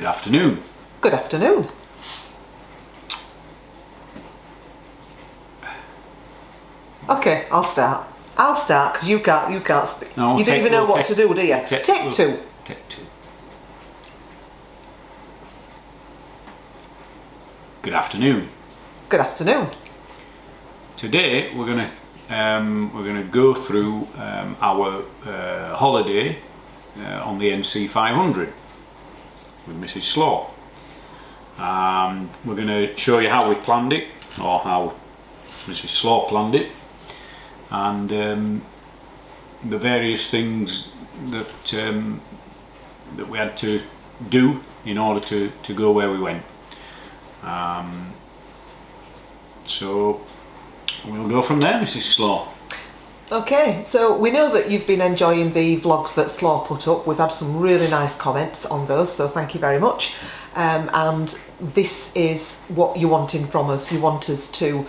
Good afternoon. Good afternoon. Okay, I'll start because you can't speak. No, you don't even know what to do, do you? Take two. Take two. Good afternoon. Good afternoon. Today we're gonna go through our holiday on the NC500 with Mrs. Slaw. We're going to show you how we planned it, or how Mrs. Slaw planned it, and the various things that that we had to do in order to go where we went. So we'll go from there, Mrs. Slaw. Okay, so we know that you've been enjoying the vlogs that Slaw put up. We've had some really nice comments on those, so thank you very much. And this is what you're wanting from us. You want us to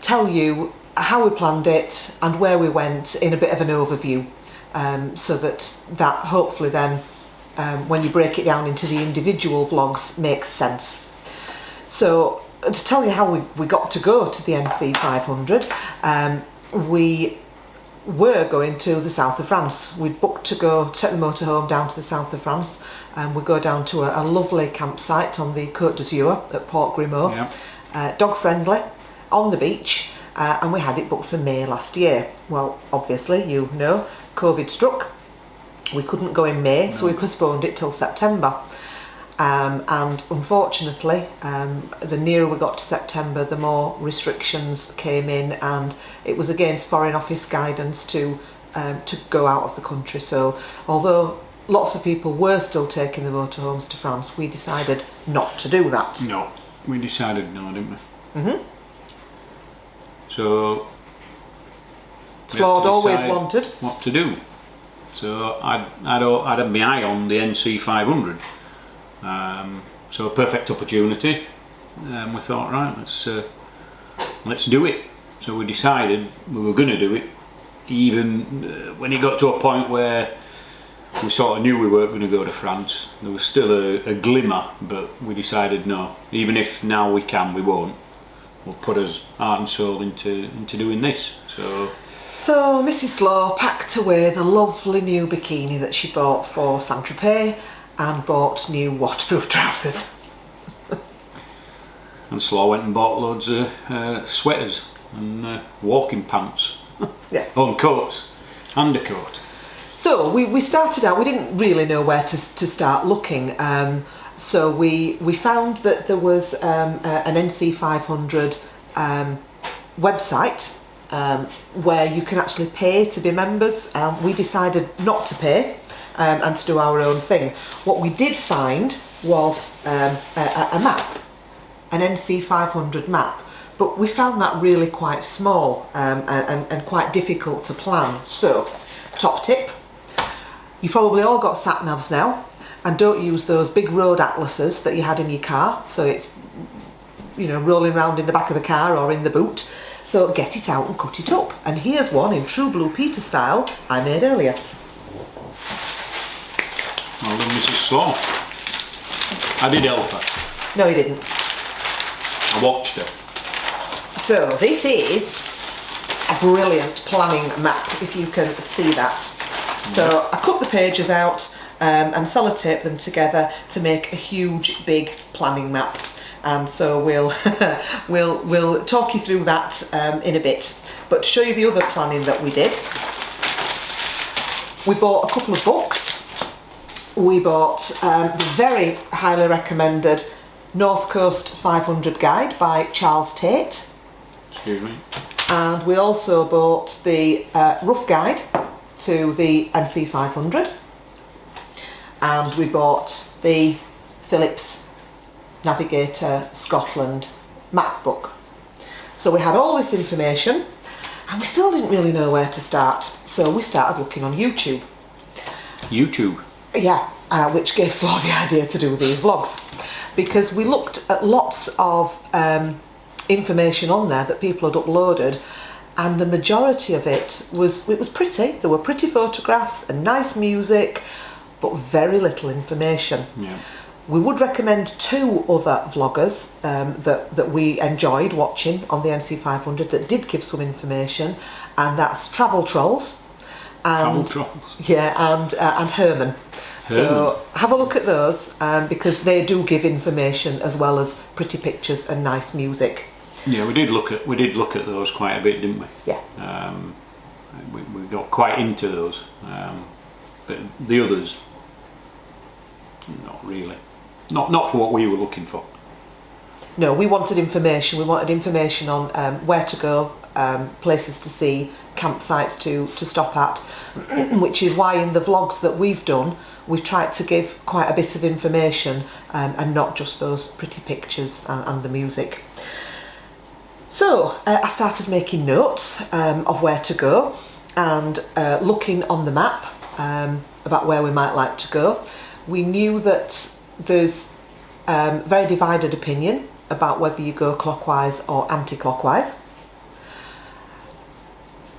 tell you how we planned it and where we went in a bit of an overview, so that hopefully then when you break it down into the individual vlogs makes sense. So to tell you how we got to go to the NC500, we were going to the south of France. We'd booked to go take the motorhome down to the south of France, and we'd go down to a lovely campsite on the Côte d'Azur at Port Grimaud. Yeah. Dog friendly, on the beach, and we had it booked for May last year. Well, obviously, you know, COVID struck. We couldn't go in May, so we postponed it till September. And unfortunately, the nearer we got to September, the more restrictions came in, and it was against Foreign Office guidance to go out of the country. So although lots of people were still taking the motorhomes to France, we decided not to do that. No, we decided no, didn't we? Mm-hmm. So Slaw'd always wanted what to do. So I'd had my eye on the NC500. So a perfect opportunity. We thought, right, let's do it. So we decided we were going to do it, even when it got to a point where we sort of knew we weren't going to go to France. There was still a glimmer, but we decided no. Even if now we can, we won't. We'll put us heart and soul into doing this. So Mrs. Slaw packed away the lovely new bikini that she bought for Saint-Tropez and bought new waterproof trousers. And Slaw went and bought loads of sweaters and walking pants. Yeah. On coats, undercoat. So we started out, we didn't really know where to start looking. So we found that there was an NC500 website where you can actually pay to be members. We decided not to pay and to do our own thing. What we did find was a map, an NC500 map, but we found that really quite small and quite difficult to plan. So, top tip, you've probably all got sat-navs now, and don't use those big road atlases that you had in your car, so it's, you know, rolling around in the back of the car or in the boot. So get it out and cut it up. And here's one in true Blue Peter style I made earlier. Well done, Mrs. Slaw. I did help her. No, you didn't. I watched her. So this is a brilliant planning map, if you can see that. So I cut the pages out and sellotape them together to make a huge, big planning map. And so we'll talk you through that in a bit. But to show you the other planning that we did, we bought a couple of books. We bought the very highly recommended North Coast 500 Guide by Charles Tate. Excuse me. And we also bought the rough guide to the NC500. And we bought the Phillips Navigator Scotland map book. So we had all this information and we still didn't really know where to start. So we started looking on YouTube. YouTube? Yeah, which gave Slaw the idea to do these vlogs. Because we looked at lots of information on there that people had uploaded, and the majority of it was pretty. There were pretty photographs and nice music, but very little information. Yeah. We would recommend 2 other vloggers that we enjoyed watching on the NC500 that did give some information, and that's Travel Trolls and and Herman. So have a look at those because they do give information as well as pretty pictures and nice music. Yeah, we did look at those quite a bit, didn't we? Yeah. We got quite into those, but the others, not really. Not for what we were looking for. No, we wanted information. We wanted information on where to go, places to see, campsites to stop at, which is why in the vlogs that we've done, we've tried to give quite a bit of information and not just those pretty pictures and the music. So I started making notes of where to go and looking on the map about where we might like to go. We knew that there's very divided opinion about whether you go clockwise or anti-clockwise.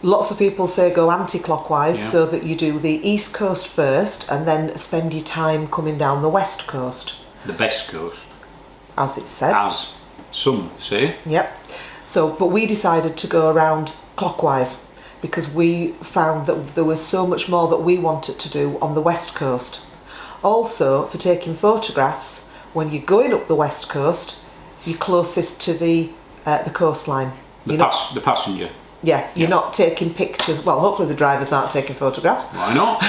Lots of people say go anti-clockwise, so that you do the east coast first and then spend your time coming down the west coast. The best coast. As it's said. As some say. Yep. So, but we decided to go around clockwise because we found that there was so much more that we wanted to do on the west coast. Also, for taking photographs, when you're going up the west coast, you're closest to the coastline. The passenger. Yeah, you're not taking pictures. Well, hopefully the drivers aren't taking photographs. Why not?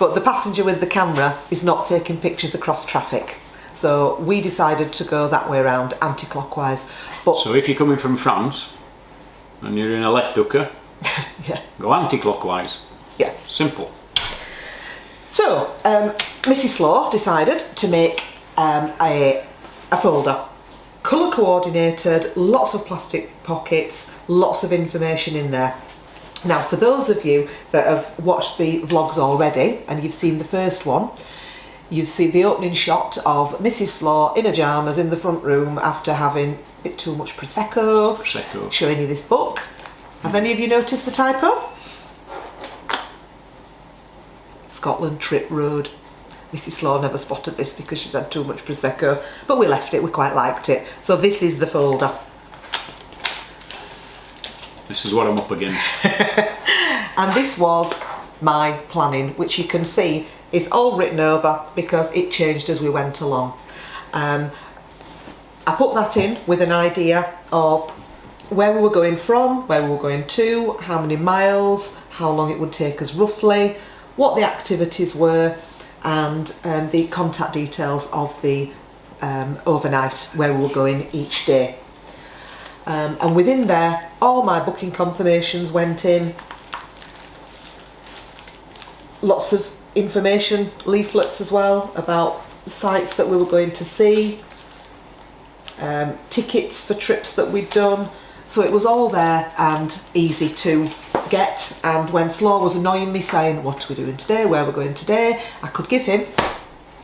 But the passenger with the camera is not taking pictures across traffic. So we decided to go that way around, anti-clockwise. But so if you're coming from France and you're in a left hooker, go anti-clockwise. Yeah. Simple. So Mrs. Slaw decided to make a folder. Colour coordinated, lots of plastic pockets, lots of information in there. Now for those of you that have watched the vlogs already and you've seen the first one, you've seen the opening shot of Mrs. Slaw in pyjamas in the front room after having a bit too much Prosecco. Showing you this book. Have any of you noticed the typo? Scotland Trip Road. Mrs. Slaw never spotted this because she's had too much Prosecco, but we left it, we quite liked it. So this is the folder. This is what I'm up against. And this was my planning, which you can see is all written over because it changed as we went along. I put that in with an idea of where we were going from, where we were going to, how many miles, how long it would take us roughly, what the activities were, and the contact details of the overnight where we were going each day. And within there, all my booking confirmations went in. Lots of information leaflets as well about sites that we were going to see, tickets for trips that we'd done. So it was all there and easy to get, and when Slaw was annoying me saying what are we doing today, where we're going today, I could give him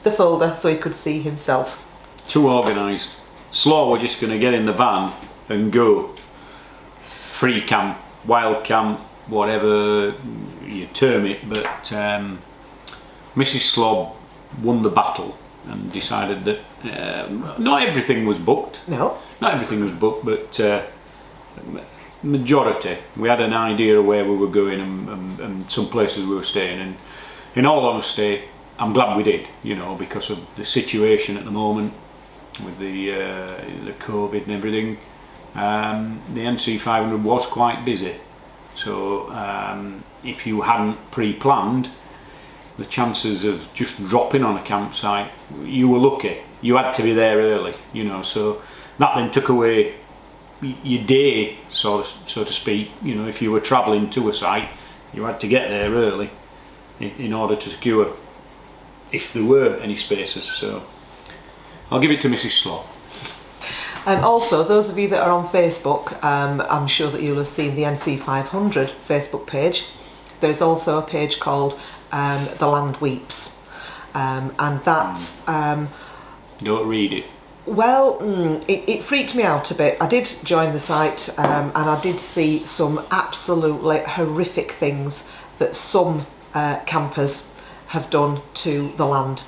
the folder so he could see himself. Too organised. Slaw were just going to get in the van and go. Free camp, wild camp, whatever you term it, but Mrs. Slaw won the battle and decided that not everything was booked. No. Not everything was booked, but majority. We had an idea of where we were going and some places we were staying, and in all honesty I'm glad we did, you know, because of the situation at the moment with the COVID and everything. The NC500 was quite busy, so if you hadn't pre-planned, the chances of just dropping on a campsite, you were lucky, you had to be there early, you know, so that then took away your day, so to speak. You know, if you were travelling to a site, you had to get there early in order to secure if there were any spaces. So I'll give it to Mrs. Slaw. And also, those of you that are on Facebook, I'm sure that you'll have seen the NC500 Facebook page. There's also a page called The Land Weeps, and that's don't read it. Well, it freaked me out a bit. I did join the site and I did see some absolutely horrific things that some campers have done to the land.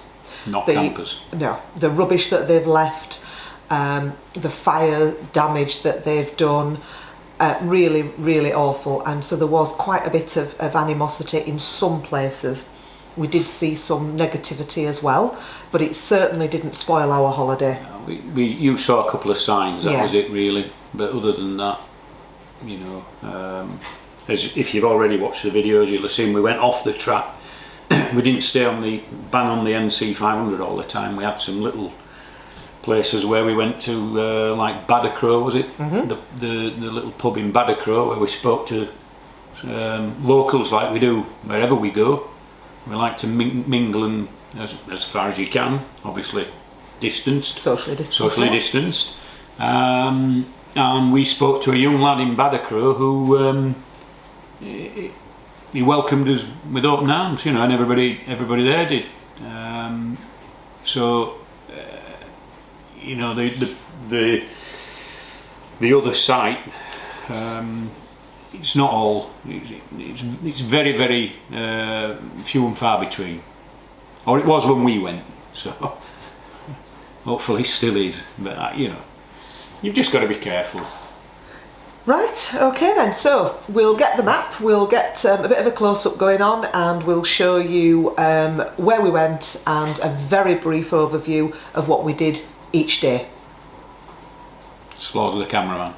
Not campers. No, the rubbish that they've left, the fire damage that they've done, really, really awful. And so there was quite a bit of animosity in some places. We did see some negativity as well, but it certainly didn't spoil our holiday. You saw a couple of signs, that was it really. But other than that, you know, as if you've already watched the videos, you'll have seen we went off the track. We didn't stay on the NC500 all the time. We had some little places where we went to, like Badacro, was it? The little pub in Badacro, where we spoke to locals like we do wherever we go. We like to mingle and as far as you can, obviously distanced, socially distanced. And we spoke to a young lad in Badacro who he welcomed us with open arms, you know, and everybody there did. You know, the other site, it's not all. It's very, very few and far between. Or it was when we went. So hopefully it still is. But you know, you've just got to be careful. Right, okay then, so we'll get the map, we'll get a bit of a close-up going on, and we'll show you where we went and a very brief overview of what we did each day. Slaw's the cameraman.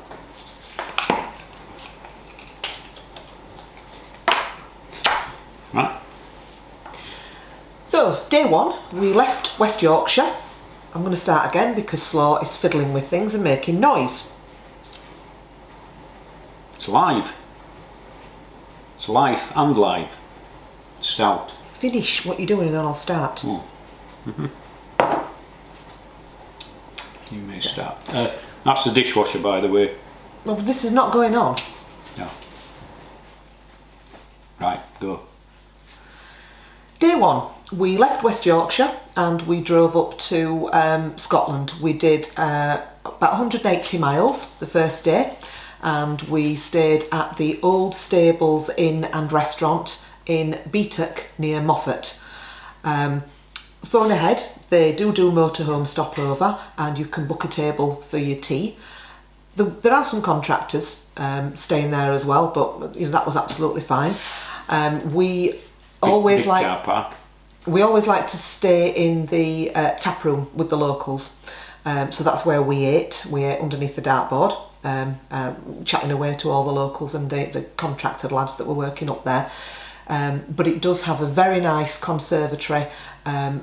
Right. So, day one, we left West Yorkshire. I'm going to start again because Slaw is fiddling with things and making noise. It's live. It's live and live. Stout. Finish what you're doing and then I'll start. You may start. That's the dishwasher, by the way. Well, this is not going on. No. Right, go. Day one, we left West Yorkshire and we drove up to Scotland. We did about 180 miles the first day, and we stayed at the Old Stables Inn and Restaurant in Badacro near Moffat. Phone ahead, they do motorhome stopover and you can book a table for your tea. There are some contractors staying there as well, but you know, that was absolutely fine. We always like car park. We always like to stay in the tap room with the locals, so that's where we ate. We ate underneath the dartboard, chatting away to all the locals and the contracted lads that were working up there. But it does have a very nice conservatory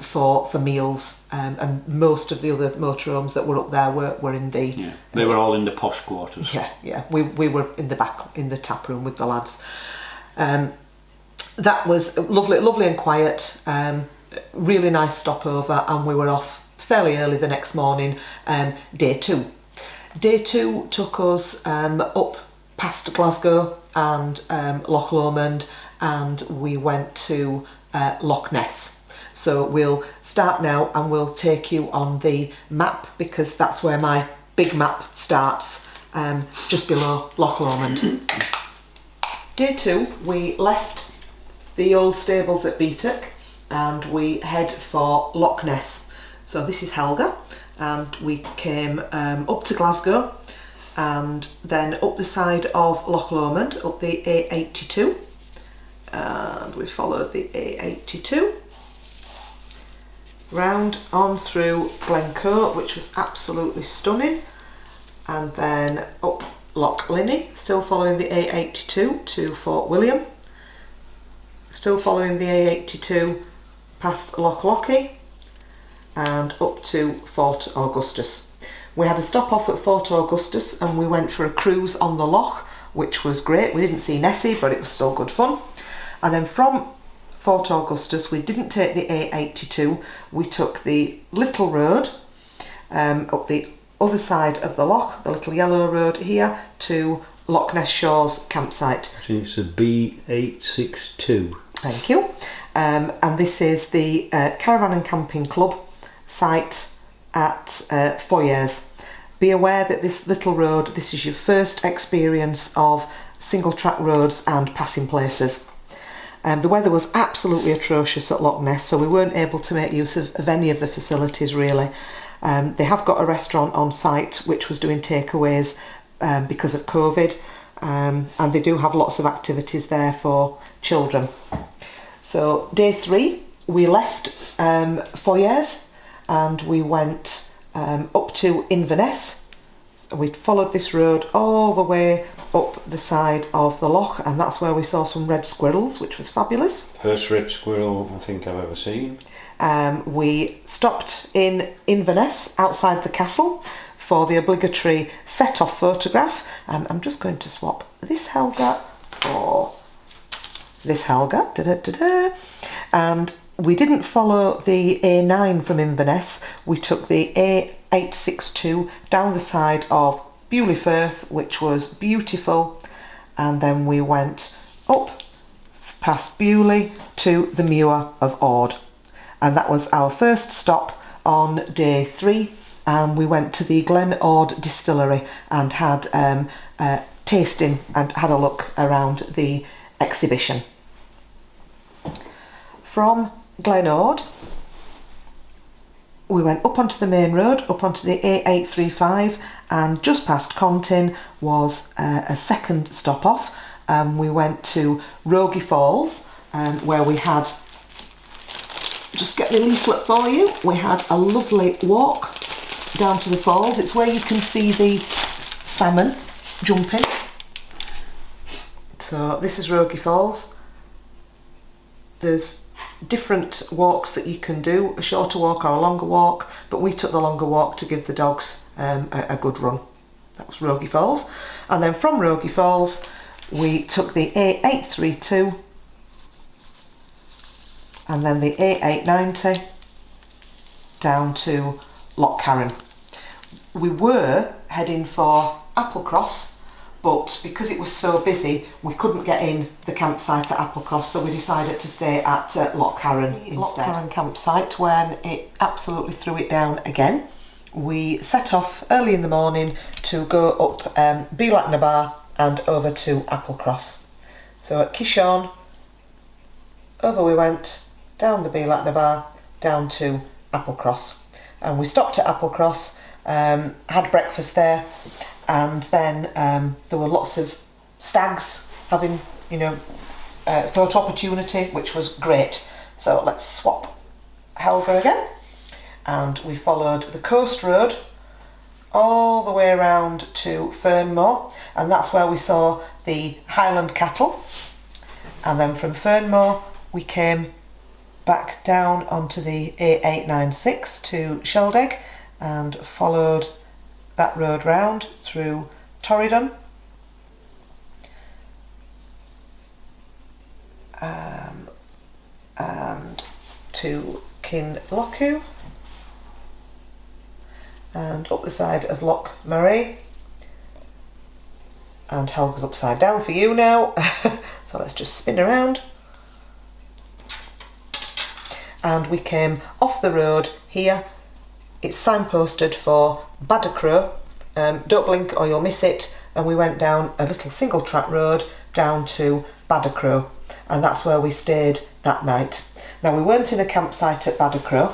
for meals, and most of the other motorhomes that were up there were in the... Yeah, they were all in the posh quarters. Yeah. We were in the back, in the tap room with the lads. That was lovely and quiet, really nice stopover, and we were off fairly early the next morning, day two. Day two took us up past Glasgow and Loch Lomond, and we went to Loch Ness. So we'll start now and we'll take you on the map, because that's where my big map starts, just below Loch Lomond. Day two, we left the old stables at Badacro and we head for Loch Ness. So this is Helga, and we came up to Glasgow and then up the side of Loch Lomond, up the A82, and we followed the A82 round on through Glencoe, which was absolutely stunning, and then up Loch Linney, still following the A82 to Fort William, still following the A82 past Loch Lochy and up to Fort Augustus. We had a stop off at Fort Augustus and we went for a cruise on the loch, which was great. We didn't see Nessie, but it was still good fun. And then from Fort Augustus, we didn't take the A82, we took the little road up the other side of the loch, the little yellow road here, to Loch Ness Shores campsite. It's a B862. Thank you. And this is the Caravan and Camping Club site at Foyers. Be aware that this little road, this is your first experience of single track roads and passing places. The weather was absolutely atrocious at Loch Ness, so we weren't able to make use of any of the facilities really. They have got a restaurant on site which was doing takeaways because of COVID, and they do have lots of activities there for children. So day 3 we left Foyers and we went up to Inverness. We followed this road all the way up the side of the loch, and that's where we saw some red squirrels, which was fabulous. First red squirrel I think I've ever seen. We stopped in Inverness outside the castle for the obligatory set-off photograph. I'm just going to swap this Helga for this Helga. And we didn't follow the A9 from Inverness. We took the A862 down the side of Poolewe Firth, which was beautiful, and then we went up past Poolewe to the Muir of Ord, and that was our first stop on day 3. And we went to the Glen Ord distillery and had a tasting and had a look around the exhibition. From Glen Ord we went up onto the main road, up onto the A835, and just past Contin was a second stop off. We went to Rogie Falls, where we had, just get the leaflet for you, we had a lovely walk down to the falls. It's where you can see the salmon jumping. So this is Rogie Falls. There's different walks that you can do, a shorter walk or a longer walk, but we took the longer walk to give the dogs a good run. That was Rogie Falls. And then from Rogie Falls we took the A832 and then the A890 down to Lochcarron. We were heading for Applecross, but because it was so busy we couldn't get in the campsite at Applecross, so we decided to stay at Lochcarron instead. Lochcarron campsite, when it absolutely threw it down again. We set off early in the morning to go up Beelach and over to Applecross. So at Kishorn, over we went, down the Beelach down to Applecross. And we stopped at Applecross, had breakfast there, and then there were lots of stags having, photo opportunity, which was great. So let's swap Helga again, and we followed the coast road all the way around to Fernmore, and that's where we saw the Highland cattle. And then from Fernmore we came back down onto the A896 to Sheldegg and followed that road round through Torridon, and to Kinlochew, and up the side of Loch Murray. And Helga's upside down for you now, so let's just spin around. And we came off the road here. It's signposted for Badacro, don't blink or you'll miss it, and we went down a little single track road down to Badacro, and that's where we stayed that night. Now we weren't in a campsite at Badacro.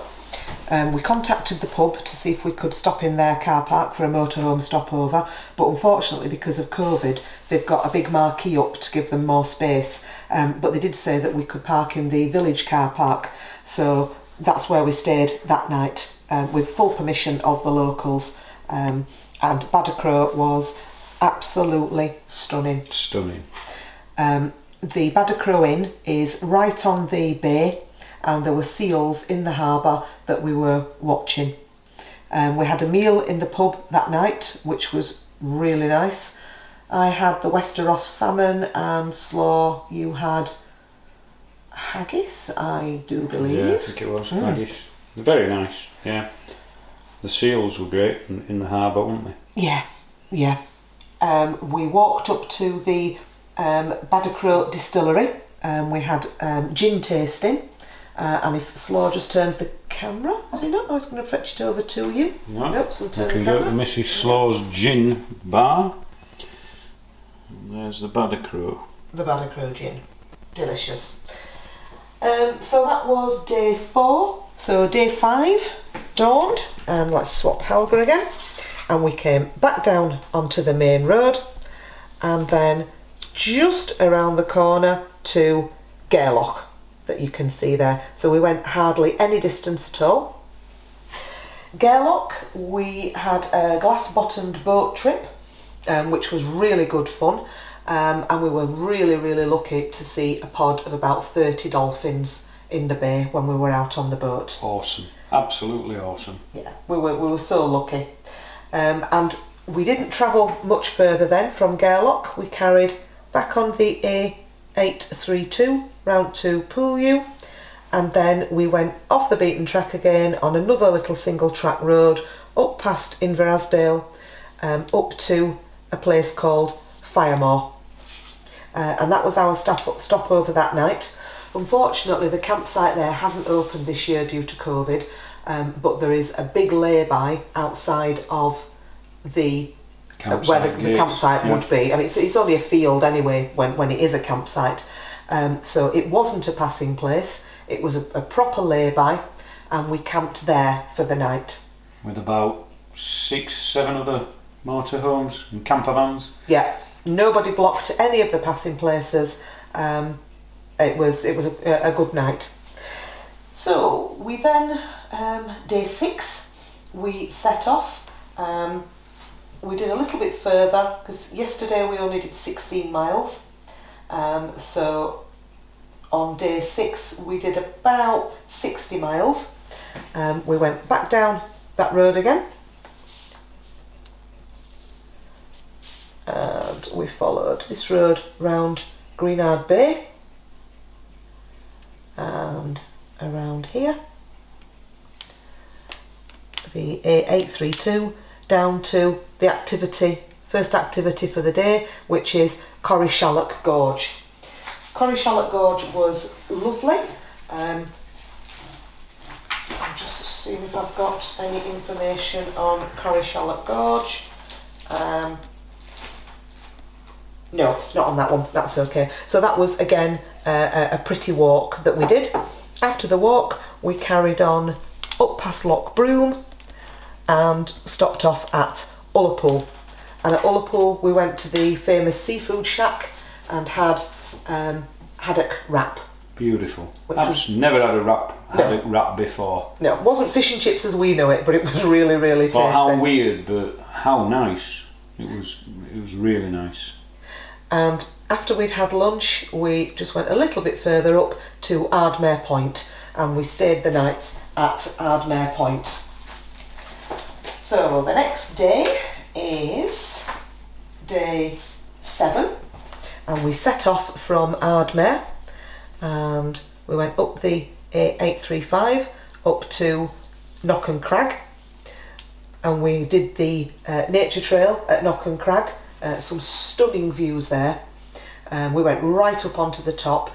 We contacted the pub to see if we could stop in their car park for a motorhome stopover, but unfortunately because of COVID they've got a big marquee up to give them more space, but they did say that we could park in the village car park, so that's where we stayed that night, with full permission of the locals, and Badacro was absolutely stunning. Stunning. The Badacro Inn is right on the bay, and there were seals in the harbour that we were watching. We had a meal in the pub that night, which was really nice. I had the Westeros salmon, and Slaw, you had haggis, I do believe. Yeah, I think it was haggis. Very nice, yeah. The seals were great in the harbour, weren't they? Yeah, yeah. We walked up to the Badacro distillery. We had gin tasting. And if Slaw just turns the camera, is he not? I was going to fetch it over to you. No, nope, so we'll turn you can the go camera. to Mrs. Slaw's gin bar. And there's the Badacro. The Badacro gin. delicious. So that was day 4. So day 5 dawned, and let's swap Helga again, and we came back down onto the main road, and then just around the corner to Gairloch that you can see there. So we went hardly any distance at all. Gairloch, we had a glass-bottomed boat trip, which was really good fun, and we were really lucky to see a pod of about 30 dolphins in the bay when we were out on the boat. Awesome, absolutely awesome. Yeah, we were so lucky. And we didn't travel much further then from Gairloch. We carried back on the A832 round to Poolewe, and then we went off the beaten track again on another little single track road up past Inverness, up to a place called Firemore, and that was our stopover that night. Unfortunately, the campsite there hasn't opened this year due to COVID, but there is a big lay-by outside of the where the campsite would be, and it's only a field anyway when it is a campsite. So it wasn't a passing place, it was a proper lay-by, and we camped there for the night. With about 6-7 other motorhomes and camper vans. Yeah, nobody blocked any of the passing places. It was a good night. So we then, day 6, we set off. We did a little bit further because yesterday we only did 16 miles. So on day 6 we did about 60 miles. We went back down that road again, and we followed this road round Greenard Bay and around here, the A832, down to the first activity for the day, which is Corrie-Shallock Gorge. Corrie-Shallock Gorge was lovely. I'm just seeing if I've got any information on Corrie-Shallock Gorge. No, not on that one, that's okay. So that was again a pretty walk that we did. After the walk we carried on up past Loch Broom and stopped off at Ullapool. And at Ullapool we went to the famous seafood shack and had haddock wrap. Beautiful. I've never had a haddock wrap before. No, it wasn't fish and chips as we know it, but it was really tasty. How weird, but how nice. It was really nice. And after we'd had lunch, we just went a little bit further up to Ardmere Point, and we stayed the night at Ardmere Point. So the next day is day 7, and we set off from Ardmere, and we went up the A835 up to Knockan Crag, and we did the nature trail at Knockan Crag. Some stunning views there. We went right up onto the top.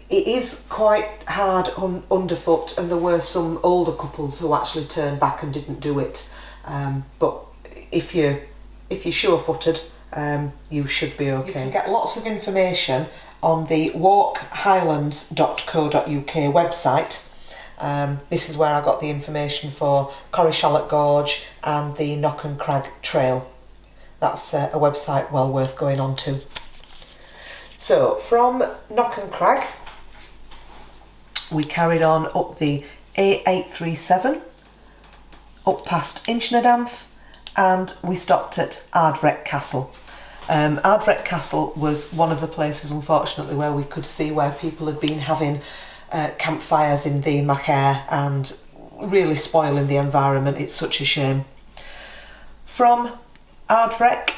It is quite hard underfoot, and there were some older couples who actually turned back and didn't do it. But if you're sure-footed, you should be okay. You can get lots of information on the walkhighlands.co.uk website. This is where I got the information for Corrie-Shallock Gorge and the Knockan Crag Trail. That's a website well worth going on to. So from Knockan Crag we carried on up the A837 up past Inchnadamth, and we stopped at Ardvrek Castle. Ardvrek Castle was one of the places, unfortunately, where we could see where people had been having campfires in the Machair and really spoiling the environment. It's such a shame. From Ardvrek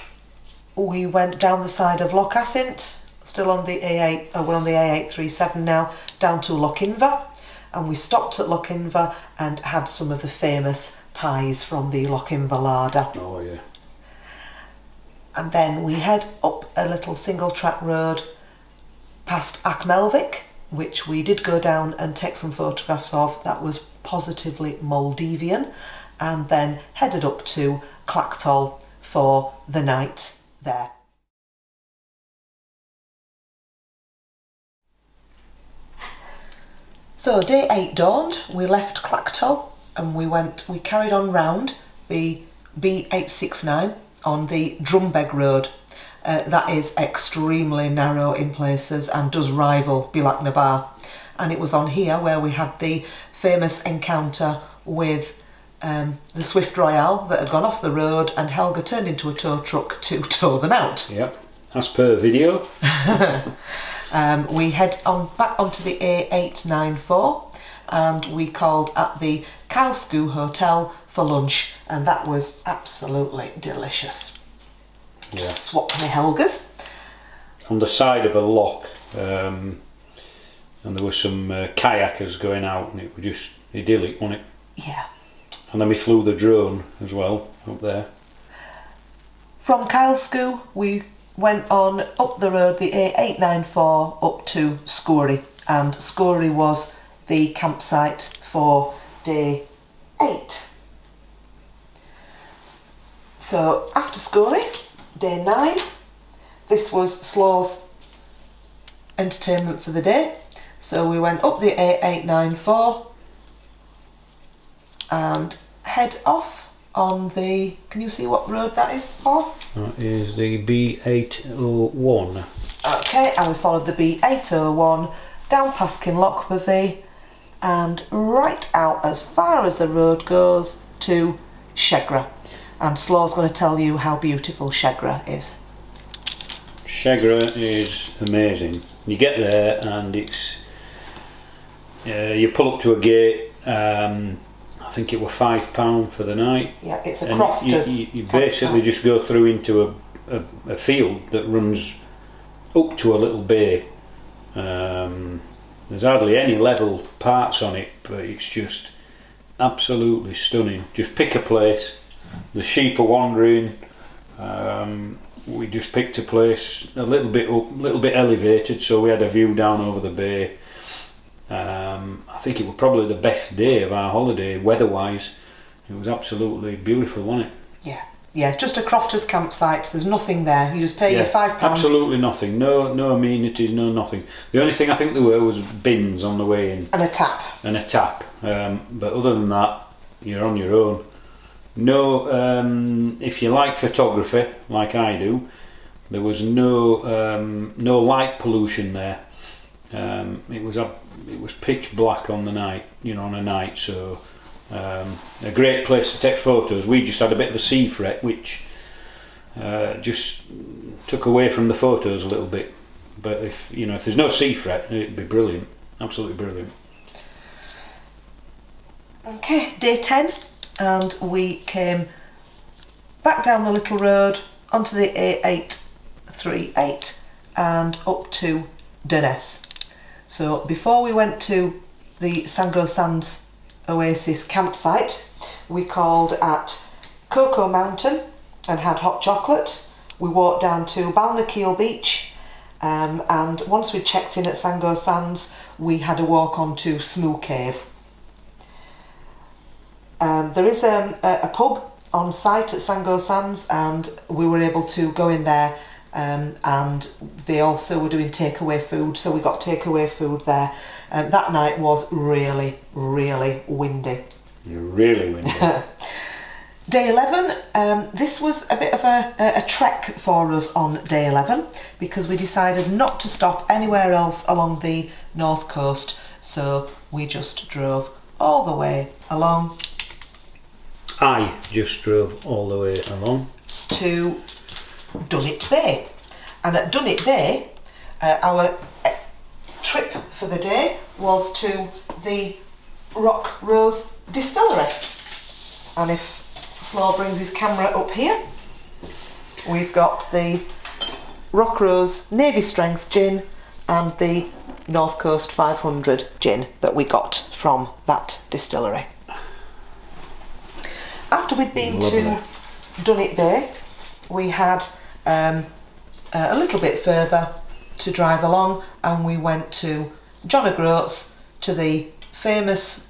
we went down the side of Loch Assynt, still on the A8, we're on the A837 now, down to Lochinver, and we stopped at Lochinver and had some of the famous pies from the Lochinver larder. Oh yeah. And then we head up a little single track road past Achmelvik, which we did go down and take some photographs of. That was positively Maldivian, and then headed up to Clactol for the night there. So day 8 dawned, we left Clacton and we carried on round the B869 on the Drumbeg Road. That is extremely narrow in places and does rival Bilachna Bar. And it was on here where we had the famous encounter with the Swift Royale that had gone off the road, and Helga turned into a tow truck to tow them out. Yep, as per video. We head on back onto the A894 and we called at the Kylesku Hotel for lunch, and that was absolutely delicious. Just swapped my Helgas. On the side of a loch, and there were some kayakers going out, and it was just idyllic, wasn't it? Yeah. And then we flew the drone as well up there. From Kylesku we went on up the road, the A894, up to Scory, and Scory was the campsite for day 8. So after Scory, day 9, this was Slaw's entertainment for the day. So we went up the A894 and head off on the, can you see what road that is for? That is the B801. Okay, and we followed the B801 down past Kinlochbothy and right out as far as the road goes to Chagra. And Slaw's going to tell you how beautiful Chagra is. Chagra is amazing. You get there and it's you pull up to a gate. I think it was £5 for the night. Yeah, it's a and crofter's. You basically just go through into a field that runs up to a little bay. There's hardly any level parts on it, but it's just absolutely stunning. Just pick a place. The sheep are wandering. We just picked a place a little bit up, a little bit elevated, so we had a view down over the bay. I think it was probably the best day of our holiday, weather-wise. It was absolutely beautiful, wasn't it? Yeah, just a crofter's campsite. There's nothing there. You just pay your £5. Absolutely nothing. No amenities, no nothing. The only thing I think there were was bins on the way in. And a tap. But other than that, you're on your own. No, if you like photography, like I do, there was no light pollution there. It was pitch black on the night, on a night, so a great place to take photos. We just had a bit of the sea fret, which just took away from the photos a little bit. But if there's no sea fret, it'd be brilliant, absolutely brilliant. Okay, day 10, and we came back down the little road onto the A838 and up to Durness. So before we went to the Sango Sands Oasis campsite, we called at Cocoa Mountain and had hot chocolate. We walked down to Balnakeil Beach, and once we checked in at Sango Sands, we had a walk on to Smoo Cave. There is a pub on site at Sango Sands, and we were able to go in there. And they also were doing takeaway food, so we got takeaway food there. That night was really, really windy. Really windy. Day 11, this was a bit of a trek for us on day 11 because we decided not to stop anywhere else along the north coast, so we just drove all the way along. I just drove all the way along to Dunnet Bay, and at Dunnet Bay our trip for the day was to the Rock Rose Distillery, and if Slaw brings his camera up here, we've got the Rock Rose Navy Strength gin and the North Coast 500 gin that we got from that distillery. After we'd been to Dunnet Bay, we had a little bit further to drive along, and we went to John of Groats to the famous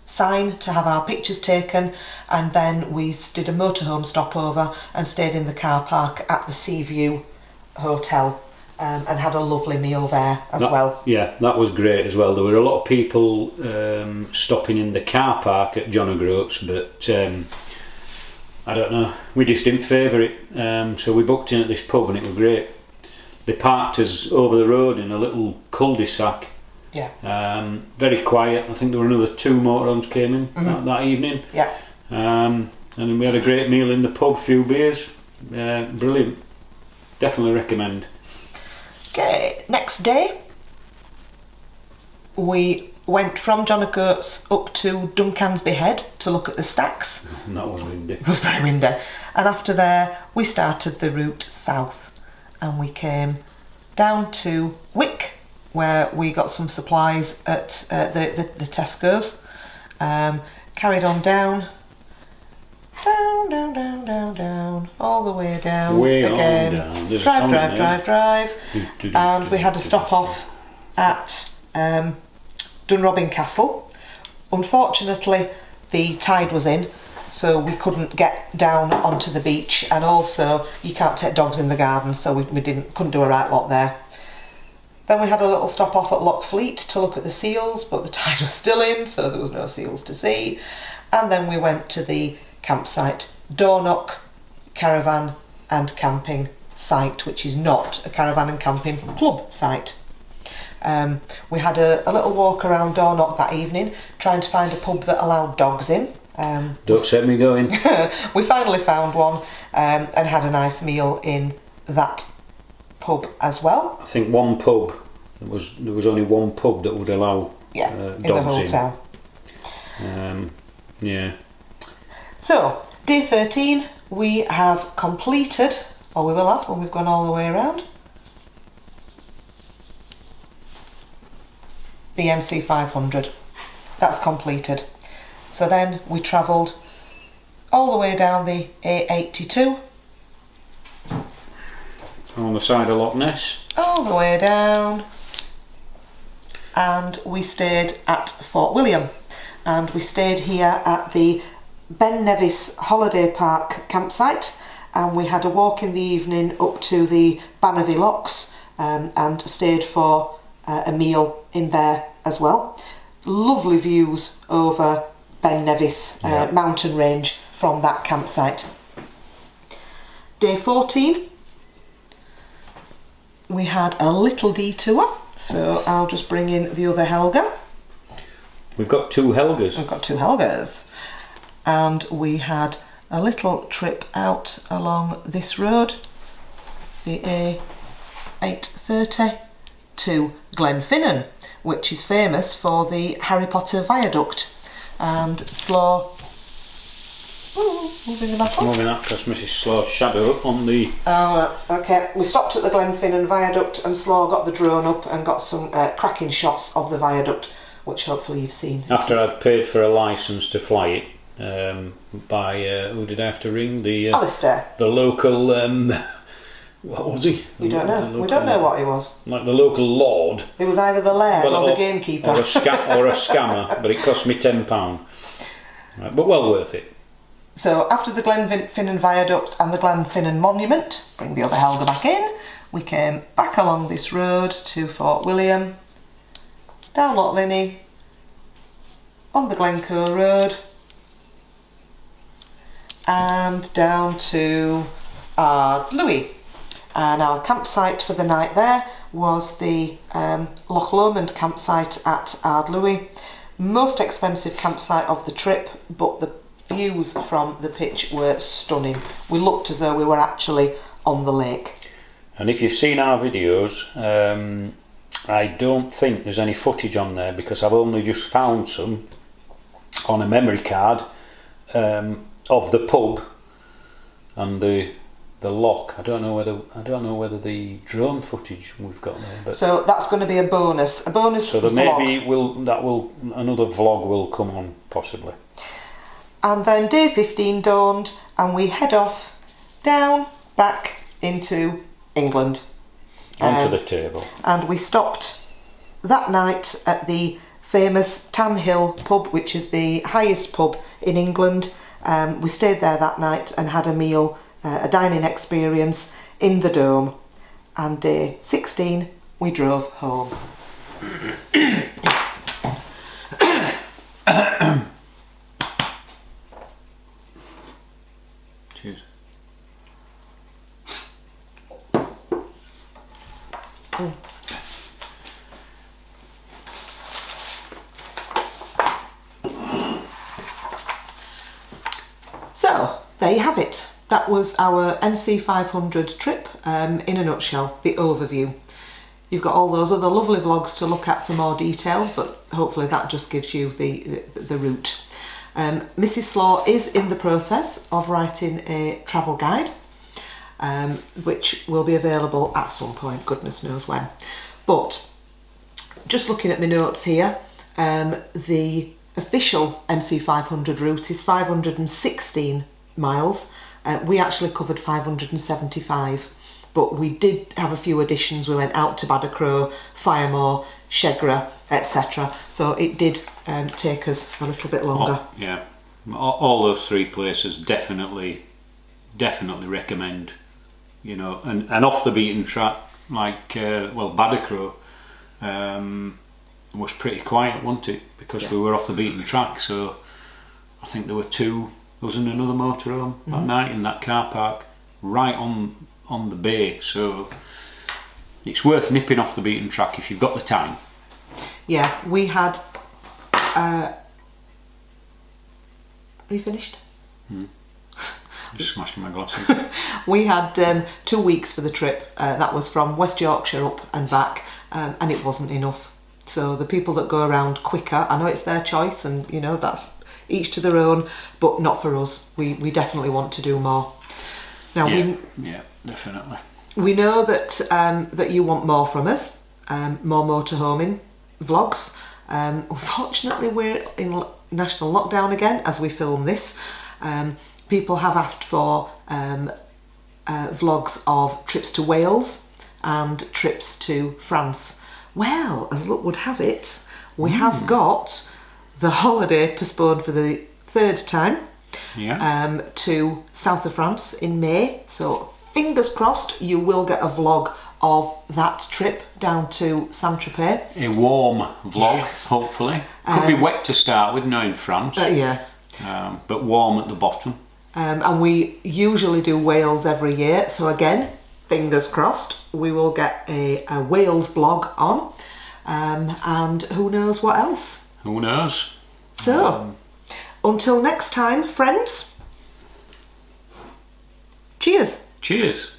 sign to have our pictures taken, and then we did a motorhome stopover and stayed in the car park at the Seaview Hotel and had a lovely meal there as well. Yeah, that was great as well. There were a lot of people stopping in the car park at John O'Groats, but I don't know, we just didn't favour it, so we booked in at this pub and it was great. They parked us over the road in a little cul-de-sac. Yeah. Very quiet. I think there were another 2 motorhomes came in that evening. Yeah. And we had a great meal in the pub, few beers. Brilliant. Definitely recommend. Okay, next day we went from John O'Groats up to Duncansby Head to look at the stacks. And that was windy. It was very windy. And after there we started the route south and we came down to Wick, where we got some supplies at the Tesco's. Carried on down, all the way down again. Drive, and we had a stop off at Dunrobin Castle. Unfortunately, the tide was in, so we couldn't get down onto the beach, and also you can't take dogs in the garden, so we couldn't do a right lot there. Then we had a little stop off at Lochfleet to look at the seals, but the tide was still in, so there was no seals to see. And then we went to the campsite, Gairloch Caravan and Camping Site, which is not a caravan and camping club site. We had a little walk around Gairloch that evening, trying to find a pub that allowed dogs in. Don't set me going. We finally found one and had a nice meal in that pub as well. I think one pub, there was only one pub that would allow in dogs the whole town. Yeah. So, day 13 we have completed, or we will have when we've gone all the way around, the NC500. That's completed. So then we travelled all the way down the A82, on the side of Loch Ness. all the way down, and we stayed at Fort William, and we stayed here at the Ben Nevis Holiday Park campsite, and we had a walk in the evening up to the Bannerby Locks and stayed for a meal in there as well. Lovely views over Ben Nevis mountain range from that campsite. Day 14 we had a little detour, so I'll just bring in the other Helga. We've got 2 Helgas. We've got 2 Helgas, and we had a little trip out along this road, the A830, to Glenfinnan, which is famous for the Harry Potter viaduct. And Slaw, moving the map on. Moving that because Mrs. Slaw's shadow on the... Oh, okay. We stopped at the Glenfinnan viaduct and Slaw got the drone up and got some cracking shots of the viaduct, which hopefully you've seen. After I'd paid for a licence to fly it, by who did I have to ring? Alistair. The local what was he? We don't know. We don't know what he was. Like the local lord. He was either the laird or the gamekeeper. Or a scammer, but it cost me £10. Right, but well worth it. So after the Glenfinnan viaduct and the Glenfinnan monument, bring the other Helga back in, we came back along this road to Fort William, down Loch Linney, on the Glencoe Road, and down to Ardluey. And our campsite for the night there was the Loch Lomond campsite at Ardluey. Most expensive campsite of the trip, but the views from the pitch were stunning. We looked as though we were actually on the lake. And if you've seen our videos, I don't think there's any footage on there because I've only just found some on a memory card of the pub and the lock. I don't know whether the drone footage we've got there. But so that's going to be a bonus. So there vlog. maybe another vlog will come on possibly. And then day 15 dawned and we head off down back into England. Onto the table. And we stopped that night at the famous Tan Hill pub, which is the highest pub in England. We stayed there that night and had a meal, a dining experience in the Dome. and day 16 we drove home. Cheers. So there you have it. That was our NC500 trip in a nutshell, the overview. You've got all those other lovely vlogs to look at for more detail, but hopefully that just gives you the route. Mrs. Slaw is in the process of writing a travel guide, which will be available at some point, goodness knows when. But just looking at my notes here, the official NC500 route is 516 miles. We actually covered 575, but we did have a few additions. We went out to Badacro, Firemore, Chagra, etc. So it did take us a little bit longer. Oh, yeah, all those three places definitely recommend. You know, and off the beaten track, like Badacro was pretty quiet, wasn't it? Because we were off the beaten track. So I think there wasn't another motorhome that night in that car park, right on the bay. So it's worth nipping off the beaten track if you've got the time. Yeah, we had. Are you finished? Just smashing my glasses. We had 2 weeks for the trip. That was from West Yorkshire up and back, and it wasn't enough. So the people that go around quicker, I know it's their choice, and you know that's each to their own, but not for us. We definitely want to do more. Now yeah, definitely. We know that that you want more from us, more motorhoming vlogs. Unfortunately, we're in national lockdown again as we film this. People have asked for vlogs of trips to Wales and trips to France. Well, as luck would have it, we have got the holiday postponed for the third time to south of France in May. So fingers crossed you will get a vlog of that trip down to Saint-Tropez. A warm vlog, hopefully. Could be wet to start with, knowing France. But warm at the bottom. And we usually do Wales every year. So again, fingers crossed, we will get a Wales vlog on. And who knows what else. Who knows? So, until next time, friends. Cheers. Cheers.